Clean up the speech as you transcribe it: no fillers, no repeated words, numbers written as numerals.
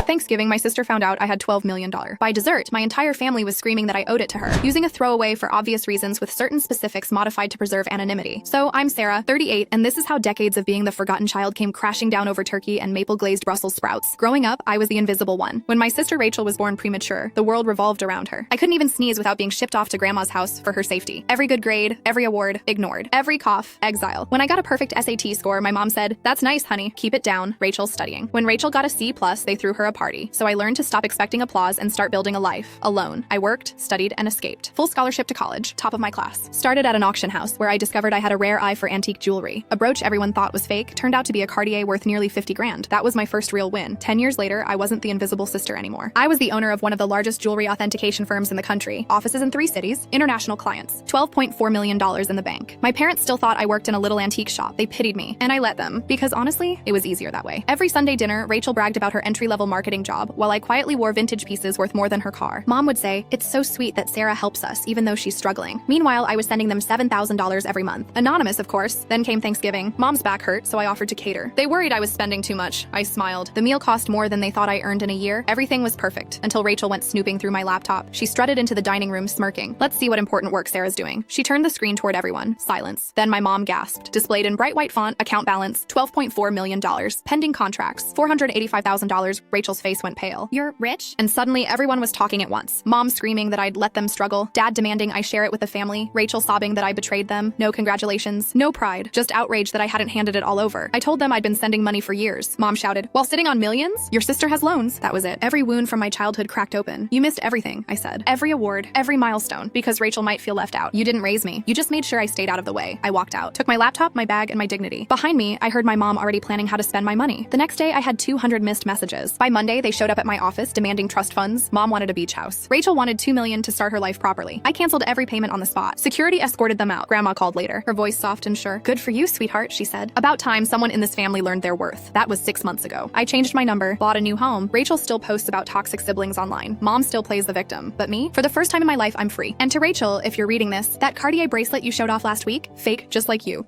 Thanksgiving, my sister found out I had $12 million. By dessert, my entire family was screaming that I owed it to her, using a throwaway for obvious reasons with certain specifics modified to preserve anonymity. So I'm Sarah, 38, and this is how decades of being the forgotten child came crashing down over turkey and maple-glazed Brussels sprouts. Growing up, I was the invisible one. When my sister Rachel was born premature, the world revolved around her. I couldn't even sneeze without being shipped off to grandma's house for her safety. Every good grade, every award, ignored. Every cough, exile. When I got a perfect SAT score, my mom said, "That's nice, honey. Keep it down. Rachel's studying." When Rachel got a C+, they threw her a party. So I learned to stop expecting applause and start building a life. Alone. I worked, studied, and escaped. Full scholarship to college. Top of my class. Started at an auction house where I discovered I had a rare eye for antique jewelry. A brooch everyone thought was fake turned out to be a Cartier worth nearly 50 grand. That was my first real win. 10 years later, I wasn't the invisible sister anymore. I was the owner of one of the largest jewelry authentication firms in the country. Offices in 3 cities. International clients. $12.4 million in the bank. My parents still thought I worked in a little antique shop. They pitied me, and I let them, because honestly, it was easier that way. Every Sunday dinner, Rachel bragged about her entry-level marketing job, while I quietly wore vintage pieces worth more than her car. Mom would say, "It's so sweet that Sarah helps us, even though she's struggling." Meanwhile, I was sending them $7,000 every month. Anonymous, of course. Then came Thanksgiving. Mom's back hurt, so I offered to cater. They worried I was spending too much. I smiled. The meal cost more than they thought I earned in a year. Everything was perfect, until Rachel went snooping through my laptop. She strutted into the dining room smirking. "Let's see what important work Sarah's doing." She turned the screen toward everyone. Silence. Then my mom gasped. Displayed in bright white font, account balance, $12.4 million. Pending contracts, $485,000. Rachel's face went pale. "You're rich?" And suddenly everyone was talking at once. Mom screaming that I'd let them struggle. Dad demanding I share it with the family. Rachel sobbing that I betrayed them. No congratulations. No pride. Just outrage that I hadn't handed it all over. I told them I'd been sending money for years. Mom shouted, "While sitting on millions? Your sister has loans." That was it. Every wound from my childhood cracked open. "You missed everything," I said. "Every award, every milestone, because Rachel might feel left out. You didn't raise me. You just made sure I stayed out of the way." I walked out. Took my laptop, my bag, and my dignity. Behind me, I heard my mom already planning how to spend my money. The next day, I had 200 missed messages. By Monday, they showed up at my office demanding trust funds. Mom wanted a beach house. Rachel wanted $2 million to start her life properly. I canceled every payment on the spot. Security escorted them out. Grandma called later, her voice soft and sure. "Good for you, sweetheart," she said. About time someone in this family learned their worth. That was 6 months ago. I changed my number, bought a new home. Rachel still posts about toxic siblings online. Mom still plays the victim. But me? For the first time in my life, I'm free. And to Rachel, if you're reading this, that Cartier bracelet you showed off last week, fake just like you.